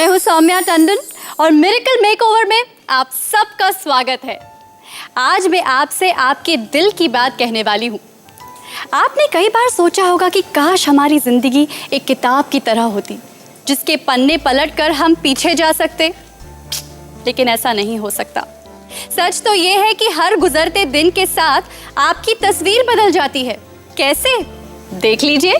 मैं हूँ सौम्या टंडन और मिरेकल मेकओवर में आप सबका स्वागत है। आज मैं आपसे आपके दिल की बात कहने वाली हूँ। आपने कई बार सोचा होगा कि काश हमारी ज़िंदगी एक किताब की तरह होती, जिसके पन्ने पलटकर हम पीछे जा सकते, लेकिन ऐसा नहीं हो सकता। सच तो ये है कि हर गुजरते दिन के साथ आपकी तस्वीर बदल जाती है। कैसे? देख लीजिए।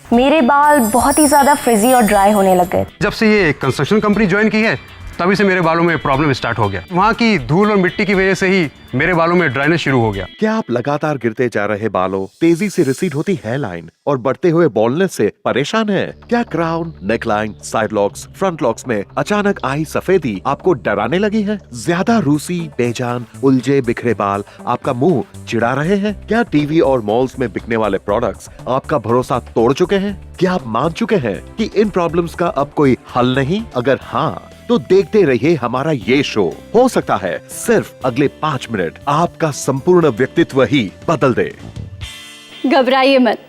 मेरे बाल बहुत ही ज्यादा फ्रिजी और ड्राई होने लग गए। जब से ये कंस्ट्रक्शन कंपनी ज्वाइन की है तभी से मेरे बालों में प्रॉब्लम स्टार्ट हो गया। वहाँ की धूल और मिट्टी की वजह से ही मेरे बालों में ड्राइनेस शुरू हो गया। क्या आप लगातार गिरते जा रहे बालों, तेजी से रिसीड होती हेयर लाइन और बढ़ते हुए बॉल्डनेस से परेशान हैं? क्या crown, neckline, side locks, front locks में अचानक आई सफेदी आपको डराने लगी है? ज्यादा रूसी, बेजान, उलझे बिखरे बाल आपका मुंह चिढ़ा रहे हैं? क्या टीवी और मॉल्स में बिकने वाले प्रोडक्ट्स आपका भरोसा तोड़ चुके हैं? क्या आप मान चुके हैं कि इन प्रॉब्लम्स का अब कोई हल नहीं? अगर हाँ, तो देखते रहिए हमारा ये शो। हो सकता है सिर्फ अगले 5 मिनट आपका संपूर्ण व्यक्तित्व ही बदल दे। घबराइए मत,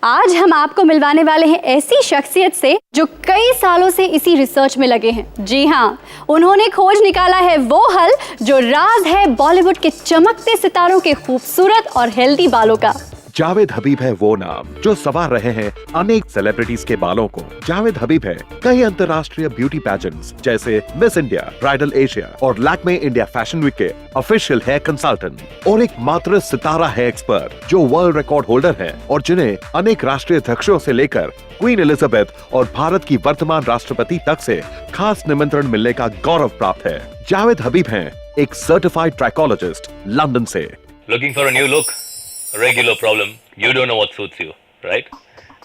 आज हम आपको मिलवाने वाले हैं ऐसी शख्सियत से जो कई सालों से इसी रिसर्च में लगे हैं। जी हाँ, उन्होंने खोज निकाला है वो हल जो राज है बॉलीवुड के चमकते सितारों के खूबसूरत और हेल्दी बालों का। जावेद हबीब है वो नाम जो संवार रहे हैं अनेक सेलिब्रिटीज के बालों को। जावेद हबीब है कई अंतर्राष्ट्रीय ब्यूटी पैजेंट्स जैसे मिस इंडिया, ब्राइडल एशिया और लैक्मे इंडिया फैशन वीक के ऑफिशियल हेयर कंसल्टेंट और एक मात्र सितारा है एक्सपर्ट जो वर्ल्ड रिकॉर्ड होल्डर है और जिन्हें अनेक राष्ट्रीय अध्यक्षों से लेकर क्वीन एलिजाबेथ और भारत की वर्तमान राष्ट्रपति तक से खास निमंत्रण मिलने का गौरव प्राप्त है। जावेद हबीब हैं एक सर्टिफाइड ट्रैकोलॉजिस्ट लंदन से। Looking for a new look? A regular problem. You don't know what suits you, right?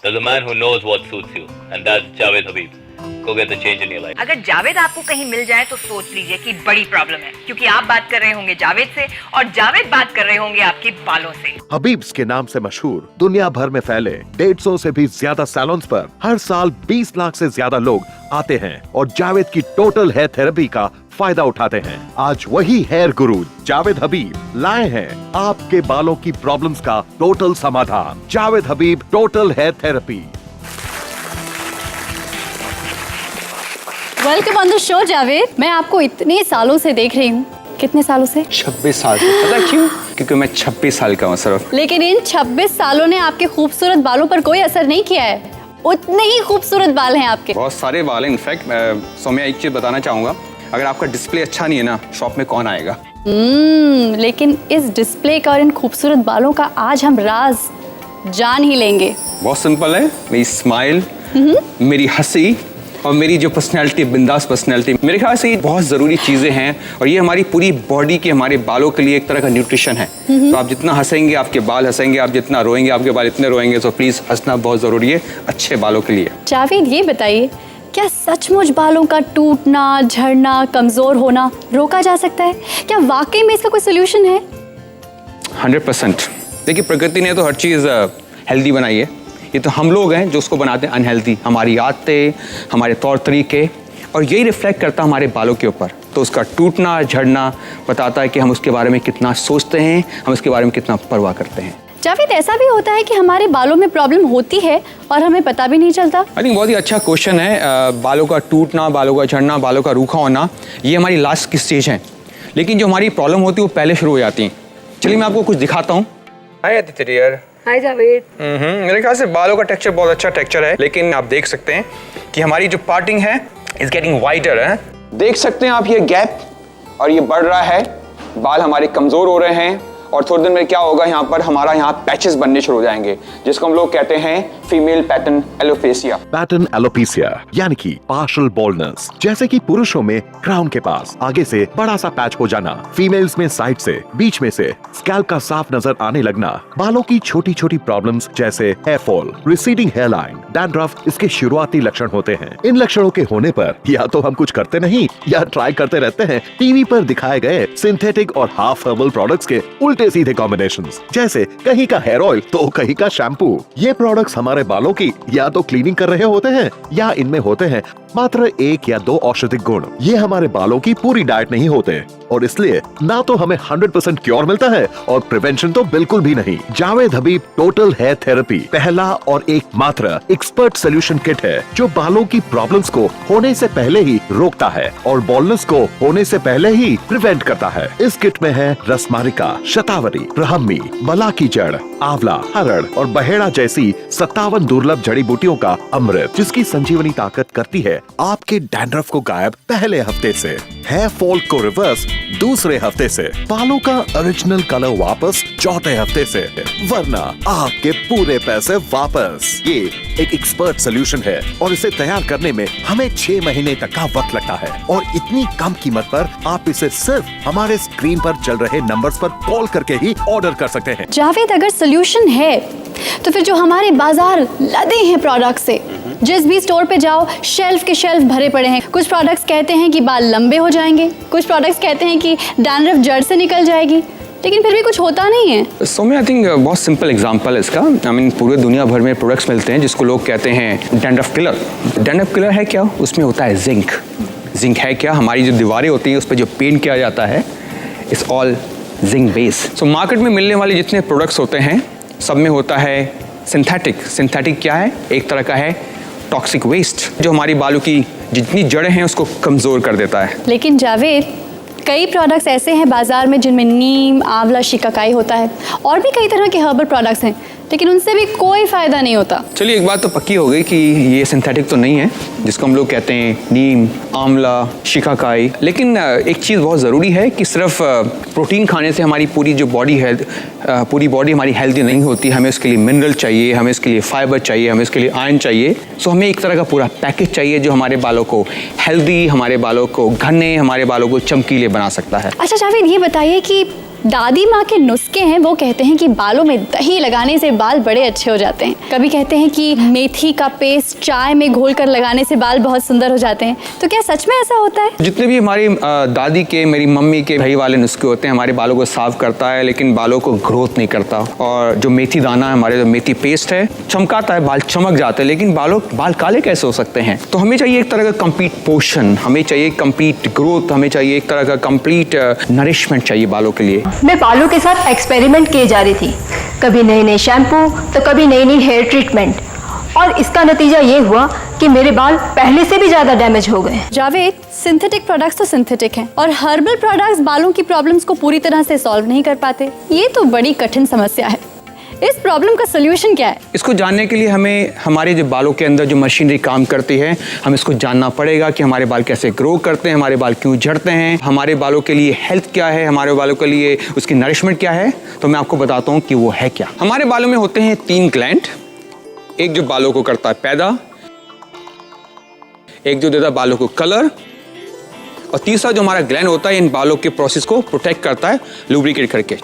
There's a man who knows what suits you, and that's Javed Habib. Go get the change in your life. अगर जावेद आपको कहीं मिल जाए तो सोच लीजिए कि बड़ी problem है, क्योंकि आप बात कर रहे होंगे जावेद से और जावेद बात कर रहे होंगे आपके बालों से। हबीब्स के नाम से मशहूर दुनिया भर में फैले 150 से भी ज्यादा सैलून्स पर हर साल 20 लाख से ज्यादा लोग आते हैं और जावेद की टोटल हेयर थेरेपी का फायदा उठाते हैं। आज वही हेयर गुरु जावेद हबीब लाए हैं आपके बालों की प्रॉब्लम्स का टोटल समाधान। Javed Habib total hair therapy. Welcome on the show Javed. मैं आपको इतने सालों से देख रही हूँ। कितने सालों से? 26 साल से। पता क्यों? क्योंकि मैं 26 साल का हूँ सिर्फ। लेकिन इन 26 सालों ने आपके खूबसूरत बालों पर कोई असर नहीं किया है। उतने ही खूबसूरत बाल हैं आपके। बहुत सारे बाल हैं। इनफैक्ट सौम्या एक चीज बताना चाहूंगा, अगर आपका डिस्प्ले अच्छा नहीं है ना, शॉप में कौन आएगा? लेकिन इस डिस्प्ले का और इन खूबसूरत बालों का आज हम राज जान ही लेंगे। बहुत सिंपल है। मेरी स्माइल, मेरी हंसी और मेरी जो पर्सनैलिटी, बिंदास पर्सनैलिटी, मेरे ख्याल से ये बहुत ज़रूरी चीज़ें हैं और ये हमारी पूरी बॉडी के, हमारे बालों के लिए एक तरह का न्यूट्रिशन है। तो आप जितना हंसेंगे आपके बाल हंसेंगे, आप जितना रोएंगे आपके बाल इतने रोएंगे। तो प्लीज़ हंसना बहुत ज़रूरी है अच्छे बालों के लिए। जावेद ये बताइए, क्या सचमुच बालों का टूटना, झड़ना, कमज़ोर होना रोका जा सकता है? क्या वाकई में इसका कोई सोल्यूशन है? 100%। देखिए, प्रकृति ने तो हर चीज़ हेल्दी बनाई है। ये तो हम लोग हैं जो उसको बनाते हैं अनहेल्दी। हमारी आदतें, हमारे तौर तरीके, और यही रिफ्लेक्ट करता है हमारे बालों के ऊपर। तो उसका टूटना, झड़ना बताता है कि हम उसके बारे में कितना सोचते हैं, हम उसके बारे में कितना परवाह करते हैं। जावेद, ऐसा भी होता है कि हमारे बालों में प्रॉब्लम होती है और हमें पता भी नहीं चलता? आई थिंक बहुत ही अच्छा क्वेश्चन है। बालों का टूटना, बालों का झड़ना, बालों का रूखा होना, ये हमारी लास्ट की स्टेज है। लेकिन जो हमारी प्रॉब्लम होती है वो पहले शुरू हो जाती है। चलिए मैं आपको कुछ दिखाता हूँ। हाय आदित्य डियर। हाय जावेद। मेरे ख्याल से बालों का टेक्सचर बहुत अच्छा टेक्सचर है, लेकिन आप देख सकते हैं कि हमारी जो पार्टिंग है इज गेटिंग वाइडर है। देख सकते हैं आप ये गैप, और ये बढ़ रहा है। बाल हमारे कमजोर हो रहे हैं और थोड़े दिन में क्या होगा, यहाँ पर हमारा यहाँ पैचेस बनने शुरू हो जाएंगे, जिसको हम लोग कहते हैं female pattern alopecia. Pattern alopecia यानी कि पार्शियल बॉल्डनेस। जैसे कि पुरुषों में क्राउन के पास आगे से बड़ा सा पैच हो जाना, फीमेल्स में साइड से, बीच में से स्कैल्प का साफ नजर आने लगना। बालों की छोटी छोटी प्रॉब्लम्स जैसे hair fall, receding hair line, dandruff इसके शुरुआती लक्षण होते हैं। इन लक्षणों के होने पर या तो हम कुछ करते नहीं या ट्राई करते रहते हैं टीवी पर दिखाए गए सिंथेटिक और हाफ हर्बल प्रोडक्ट्स के उल्टे सीधे कॉम्बिनेशंस, जैसे कहीं का हेयर ऑयल तो कहीं का शैम्पू। ये प्रोडक्ट्स हमारे बालों की या तो क्लीनिंग कर रहे होते हैं या इनमें होते हैं मात्र 1 या 2 औषधिक गुण। ये हमारे बालों की पूरी डाइट नहीं होते और इसलिए ना तो हमें 100% क्योर मिलता है और प्रिवेंशन तो बिल्कुल भी नहीं। Javed Habib total hair therapy पहला और एकमात्र एक्सपर्ट सोल्यूशन किट है जो बालों की प्रॉब्लम्स को होने से पहले ही रोकता है और बॉल्नेस को होने से पहले ही प्रिवेंट करता है। इस किट में है रसमारिका, शतावरी, ब्राह्मी, बला की जड़, आंवला, हरड़ और बहेड़ा जैसी 57 दुर्लभ जड़ी बूटियों का अमृत, जिसकी संजीवनी ताकत करती है आपके डैंड्रफ को गायब पहले हफ्ते से, हेयर फॉल को रिवर्स दूसरे हफ्ते से, बालों का ओरिजिनल कलर वापस चौथे हफ्ते से, वरना आपके पूरे पैसे वापस। ये एक एक्सपर्ट सोल्यूशन है और इसे तैयार करने में हमें 6 महीने तक का वक्त लगता है और इतनी कम कीमत पर आप इसे सिर्फ हमारे स्क्रीन पर चल रहे नंबर्स पर कॉल करके ही ऑर्डर कर सकते हैं। जावेद, अगर सोल्यूशन है तो फिर जो हमारे बाजार लदे हैं प्रोडक्ट से, जिस भी स्टोर पे जाओ शेल्फ के शेल्फ भरे पड़े हैं। कुछ प्रोडक्ट्स कहते हैं कि बाल लंबे हो जाएंगे, कुछ प्रोडक्ट्स कहते हैं कि डैंड्रफ जड़ से निकल जाएगी, लेकिन फिर भी कुछ होता नहीं है। सो आई थिंक बहुत सिंपल एग्जांपल है इसका। पूरे दुनिया भर में प्रोडक्ट्स मिलते हैं जिसको लोग कहते हैं डैंड्रफ किलर। डैंड्रफ किलर है क्या? उसमें होता है जिंक। जिंक है क्या? हमारी जो दीवारें होती हैं उस पर जो पेंट किया जाता है, it's all zinc base. So market में मिलने वाले जितने प्रोडक्ट्स होते हैं सब में होता है सिंथेटिक। सिंथेटिक क्या है? एक तरह का है टॉक्सिक वेस्ट जो हमारी बालों की जितनी जड़ें हैं उसको कमज़ोर कर देता है। लेकिन जावेद, कई प्रोडक्ट्स ऐसे हैं बाजार में जिनमें नीम, आंवला, शिकाकाई होता है और भी कई तरह के हर्बल प्रोडक्ट्स हैं, लेकिन उनसे भी कोई फ़ायदा नहीं होता। चलिए, एक बात तो पक्की हो गई कि ये सिंथेटिक तो नहीं है जिसको हम लोग कहते हैं नीम, आंवला, शिकाकाई। लेकिन एक चीज़ बहुत ज़रूरी है कि सिर्फ प्रोटीन खाने से हमारी पूरी बॉडी हमारी हेल्दी नहीं होती। हमें उसके लिए मिनरल चाहिए, हमें उसके लिए फाइबर चाहिए, हमें उसके लिए आयरन चाहिए। सो हमें एक तरह का पूरा पैकेज चाहिए जो हमारे बालों को हेल्दी, हमारे बालों को घने, हमारे बालों को चमकीले बना सकता है। अच्छा जावेद, ये बताइए कि दादी माँ के नुस्खे हैं, वो कहते हैं कि बालों में दही लगाने से बाल बड़े अच्छे हो जाते हैं। कभी कहते हैं कि मेथी का पेस्ट चाय में घोल कर लगाने से बाल बहुत सुंदर हो जाते हैं। तो क्या सच में ऐसा होता है? जितने भी हमारी दादी के, मेरी मम्मी के दही वाले नुस्खे होते हैं हमारे बालों को साफ करता है लेकिन बालों को ग्रोथ नहीं करता। और जो मेथी दाना है, हमारे जो मेथी पेस्ट है, चमकाता है, बाल चमक जाते हैं, लेकिन बाल काले कैसे हो सकते हैं? तो हमें चाहिए एक तरह का कंप्लीट पोषण, हमें चाहिए कंप्लीट ग्रोथ, हमें चाहिए एक तरह का कंप्लीट नरिशमेंट चाहिए बालों के लिए। मैं बालों के साथ एक्सपेरिमेंट किए जा रही थी, कभी नए नए शैम्पू तो कभी नई नई हेयर ट्रीटमेंट, और इसका नतीजा ये हुआ कि मेरे बाल पहले से भी ज्यादा डैमेज हो गए। जावेद, सिंथेटिक प्रोडक्ट्स तो सिंथेटिक हैं और हर्बल प्रोडक्ट्स बालों की प्रॉब्लम्स को पूरी तरह से सॉल्व नहीं कर पाते। ये तो बड़ी कठिन समस्या है। इस प्रॉब्लम का सोल्यूशन क्या है? इसको जानने के लिए हमें हमारे जो बालों के अंदर जो मशीनरी काम करती है, हम इसको जानना पड़ेगा कि हमारे बाल कैसे ग्रो करते हैं, हमारे बाल क्यों झड़ते हैं, हमारे बालों के लिए हेल्थ क्या है, हमारे बालों के लिए उसकी नरिशमेंट क्या है। तो मैं आपको बताता हूँ कि वो है क्या। हमारे बालों में होते हैं 3 ग्लैंड। एक जो बालों को करता है पैदा, एक जो देता है बालों को कलर, और तीसरा जो हमारा ग्लैंड होता है इन बालों के प्रोसेस को प्रोटेक्ट करता है लुब्रिकेट करके।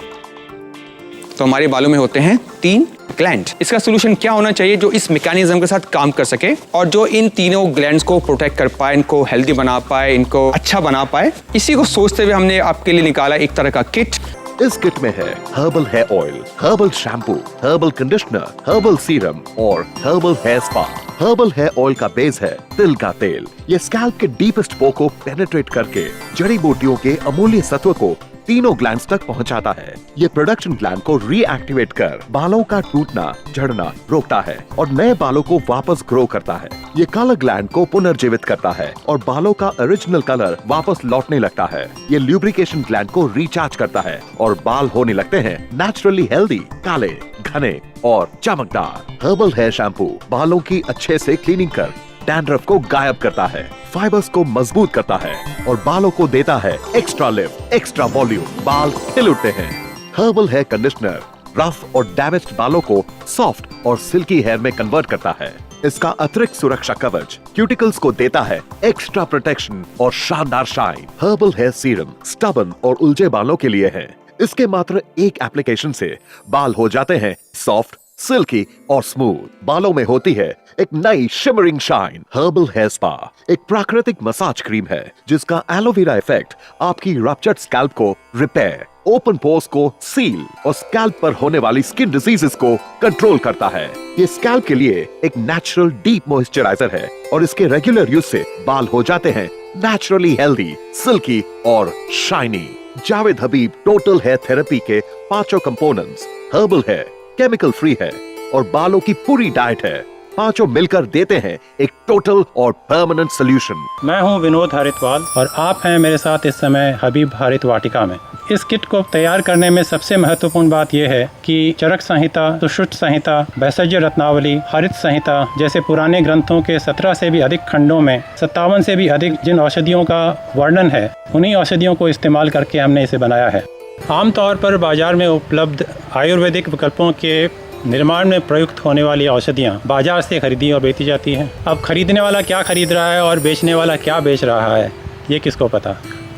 तो हमारे बालों में होते हैं 3 ग्लैंड। इसका सोल्यूशन क्या होना चाहिए जो इस मैकेनिज्म के साथ काम कर सके और जो इन तीनों ग्लैंड्स को प्रोटेक्ट कर पाए, इनको हेल्दी बना पाए, इनको अच्छा बना पाए। इसी को सोचते हुए हमने आपके लिए निकाला एक तरह का किट। इस किट में है herbal hair oil, herbal shampoo, herbal conditioner, herbal serum और herbal hair spa. Herbal hair oil का बेस है तिल का तेल। ये स्कैल्प के डीपेस्ट पो को पेनिट्रेट करके जड़ी बूटियों के अमूल्य सत्व को तीनों ग्लैंड्स तक पहुंचाता है। ये प्रोडक्शन ग्लैंड को रीएक्टिवेट कर बालों का टूटना, झड़ना रोकता है और नए बालों को वापस ग्रो करता है। ये कलर ग्लैंड को पुनर्जीवित करता है और बालों का ओरिजिनल कलर वापस लौटने लगता है। ये ल्यूब्रिकेशन ग्लैंड को रिचार्ज करता है और बाल होने लगते हैं नेचुरली हेल्दी, काले, घने और चमकदार। हर्बल हेयर शैम्पू बालों की अच्छे से क्लीनिंग कर डैंड्रफ को गायब करता है, फाइबर्स को मजबूत करता है और बालों को देता है एक्स्ट्रा लिफ्ट, एक्स्ट्रा वॉल्यूम। बाल खिल उठते हैं। हर्बल हेयर कंडीशनर रफ और डैमेज्ड बालों को सॉफ्ट और सिल्की हेयर में कन्वर्ट करता है। इसका अतिरिक्त सुरक्षा कवच क्यूटिकल्स को देता है एक्स्ट्रा प्रोटेक्शन और शानदार shine. Herbal hair serum stubborn और उलझे बालों के लिए है। इसके मात्र एक एप्लीकेशन से बाल हो जाते हैं सॉफ्ट, सिल्की और स्मूथ। बालों में होती है एक नई shimmering shine. Herbal hair spa एक प्राकृतिक मसाज क्रीम है जिसका एलोवेरा इफेक्ट आपकी रप्चर्ड स्कैल्प को रिपेयर, ओपन पोर्स को सील और स्कैल्प पर होने वाली स्किन डिजीजेस को कंट्रोल करता है। ये स्कैल्प के लिए एक नेचुरल डीप मॉइस्चराइजर है और इसके रेगुलर यूज से बाल हो जाते हैं नेचुरली हेल्दी, सिल्की और shiny. Javed Habib total hair therapy के 5 कंपोनेंट्स हर्बल है, केमिकल फ्री है और बालों की पूरी डाइट है। 5 मिलकर देते हैं एक टोटल और परमानेंट सोल्यूशन। मैं हूं विनोद हरितवाल और आप हैं मेरे साथ इस समय हबीब हरित वाटिका में। इस किट को तैयार करने में सबसे महत्वपूर्ण बात यह है कि चरक संहिता, सुश्रुत संहिता, भैषज्य रत्नावली, हरित संहिता जैसे पुराने ग्रंथों के 17 से भी अधिक खंडों में 57 से भी अधिक जिन औषधियों का वर्णन है, उन्हीं औषधियों को इस्तेमाल करके हमने इसे बनाया है। आमतौर पर बाजार में उपलब्ध आयुर्वेदिक विकल्पों के निर्माण में प्रयुक्त होने वाली औषधियाँ बाजार से खरीदी और बेची जाती हैं। अब खरीदने वाला क्या खरीद रहा है और बेचने वाला क्या बेच रहा है, ये किसको पता।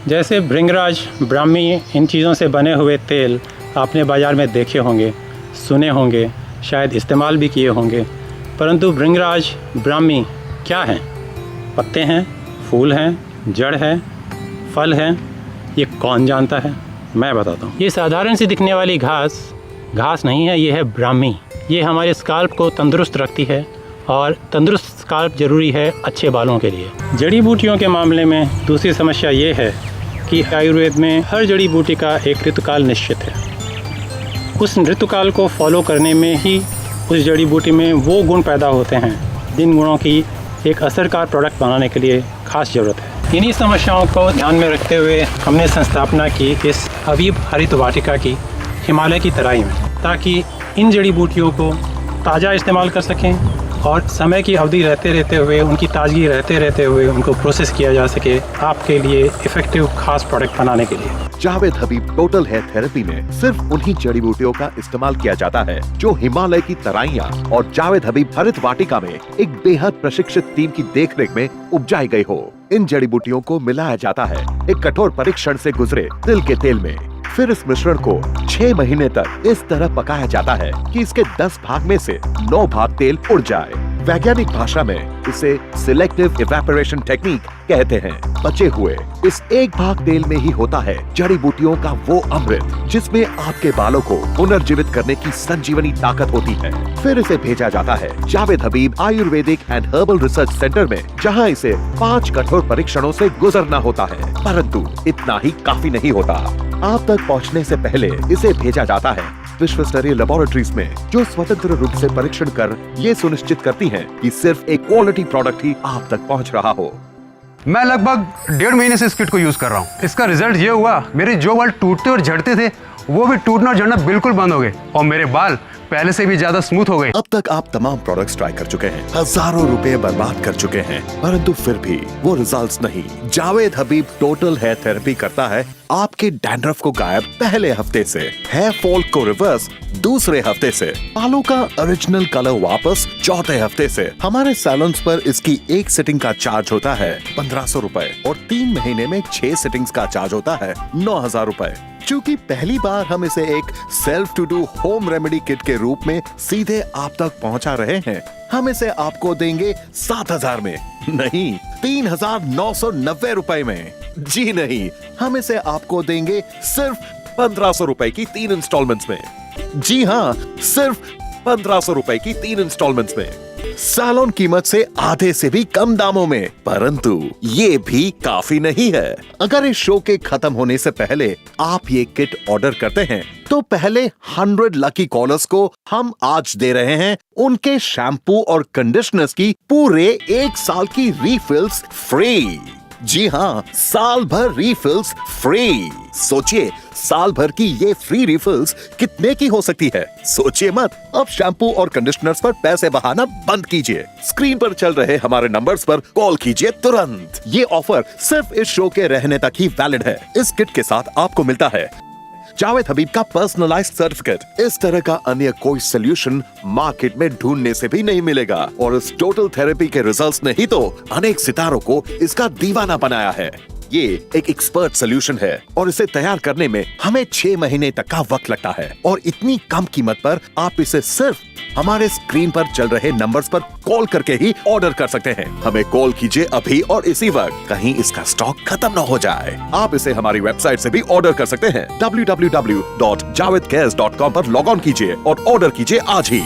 जैसे भृंगराज, ब्राह्मी, इन चीज़ों से बने हुए तेल आपने बाज़ार में देखे होंगे, सुने होंगे, शायद इस्तेमाल भी किए होंगे, परंतु भृंगराज, ब्राह्मी क्या हैं? पत्ते हैं, फूल हैं, जड़ है, फल हैं, ये कौन जानता है? मैं बताता हूँ। ये साधारण सी दिखने वाली घास नहीं है, ये है ब्राह्मी। ये हमारे स्काल्प को तंदुरुस्त रखती है और तंदुरुस्त स्काल्प जरूरी है अच्छे बालों के लिए। जड़ी बूटियों के मामले में दूसरी समस्या ये है कि आयुर्वेद में हर जड़ी बूटी का एक ऋतुकाल निश्चित है। उस ऋतुकाल को फॉलो करने में ही उस जड़ी बूटी में वो गुण पैदा होते हैं जिन गुणों की एक असरकार प्रोडक्ट बनाने के लिए खास ज़रूरत है। इन्हीं समस्याओं को ध्यान में रखते हुए हमने संस्थापना की इस हबीब हरित वाटिका की हिमालय की तराई में, ताकि इन जड़ी बूटियों को ताज़ा इस्तेमाल कर सकें और समय की अवधि रहते हुए, उनकी ताजगी रहते हुए उनको प्रोसेस किया जा सके आपके लिए इफेक्टिव खास प्रोडक्ट बनाने के लिए। Javed Habib total hair therapy में सिर्फ उन्हीं जड़ी बूटियों का इस्तेमाल किया जाता है जो हिमालय की तराइयां और जावेद हबीब हरित वाटिका में एक बेहद प्रशिक्षित टीम की देखरेख में उपजाई गई हो। इन जड़ी बूटियों को मिलाया जाता है एक कठोर परीक्षण से गुजरे तिल के तेल में। फिर इस मिश्रण को 6 महीने तक इस तरह पकाया जाता है कि इसके 10 भाग में से 9 भाग तेल उड़ जाए। वैज्ञानिक भाषा में इसे सिलेक्टिव इवेपोरेशन टेक्निक कहते हैं। बचे हुए इस 1 भाग तेल में ही होता है जड़ी बूटियों का वो अमृत जिसमें आपके बालों को पुनर्जीवित करने की संजीवनी ताकत होती है। फिर इसे भेजा जाता है Javed Habib Ayurvedic and herbal research centre में, जहां इसे 5 कठोर परीक्षणों से गुजरना होता है। परंतु इतना ही काफी नहीं होता। आप तक पहुंचने से पहले इसे भेजा जाता है विश्वस्तरीय लेबोरेटरीज में, जो स्वतंत्र रूप से परीक्षण कर ये सुनिश्चित करती हैं कि सिर्फ एक क्वालिटी प्रोडक्ट ही आप तक पहुंच रहा हो। मैं लगभग 1.5 महीने से इस किट को यूज कर रहा हूँ। इसका रिजल्ट ये हुआ, मेरे जो बाल टूटते और झड़ते थे वो भी टूटना और झड़ना बिल्कुल बंद हो गए और मेरे बाल पहले से भी ज्यादा स्मूथ हो गए। अब तक आप तमाम प्रोडक्ट्स ट्राई कर चुके हैं, हजारों रुपए बर्बाद कर चुके हैं, परंतु फिर भी वो रिजल्ट्स नहीं। Javed Habib total hair therapy करता है आपके डैंड्रफ को गायब पहले हफ्ते से, हेयर फॉल को रिवर्स दूसरे हफ्ते से, बालों का ओरिजिनल कलर वापस चौथे हफ्ते से। हमारे सैलून्स पर इसकी एक सिटिंग का चार्ज होता है 1500 रुपए और 3 महीने में 6 सिटिंग्स का चार्ज होता है 9000 रुपए। चूँकि पहली बार हम इसे एक self to do home remedy kit के रूप में सीधे आप तक पहुंचा रहे हैं, हम इसे आपको देंगे 7000 में, नहीं 3990 रुपए में। जी नहीं, हम इसे आपको देंगे सिर्फ 1500 रुपए की 3 इंस्टॉलमेंट्स में। जी हाँ, सिर्फ 1500 रुपए की 3 इंस्टॉलमेंट्स में, सैलून कीमत से आधे से भी कम दामों में। परंतु ये भी काफी नहीं है। अगर इस शो के खत्म होने से पहले आप ये किट ऑर्डर करते हैं तो पहले 100 लकी कॉलर्स को हम आज दे रहे हैं उनके शैम्पू और कंडीशनर्स की पूरे 1 साल की रिफिल्स फ्री। जी हाँ, साल भर रिफिल्स फ्री। सोचिए, साल भर की ये फ्री रिफिल्स कितने की हो सकती है? सोचिए मत। अब शैम्पू और कंडीशनर्स पर पैसे बहाना बंद कीजिए। स्क्रीन पर चल रहे हमारे नंबर्स पर कॉल कीजिए तुरंत। ये ऑफर सिर्फ इस शो के रहने तक ही वैलिड है। इस किट के साथ आपको मिलता है जावेद हबीब का पर्सनलाइज्ड सर्टिफिकेट। इस तरह का अन्य कोई सोल्यूशन मार्केट में ढूंढने से भी नहीं मिलेगा और इस टोटल थेरेपी के रिजल्ट्स ने ही तो अनेक सितारों को इसका दीवाना बनाया है। ये एक एक्सपर्ट सोल्यूशन है और इसे तैयार करने में हमें 6 महीने तक का वक्त लगता है और इतनी कम कीमत पर आप इसे सिर्फ हमारे स्क्रीन पर चल रहे नंबर्स पर कॉल करके ही ऑर्डर कर सकते हैं। हमें कॉल कीजिए अभी और इसी वक्त, कहीं इसका स्टॉक खत्म न हो जाए। आप इसे हमारी वेबसाइट से भी ऑर्डर कर सकते हैं। www.javedcares.com पर लॉग ऑन कीजिए और ऑर्डर कीजिए आज ही।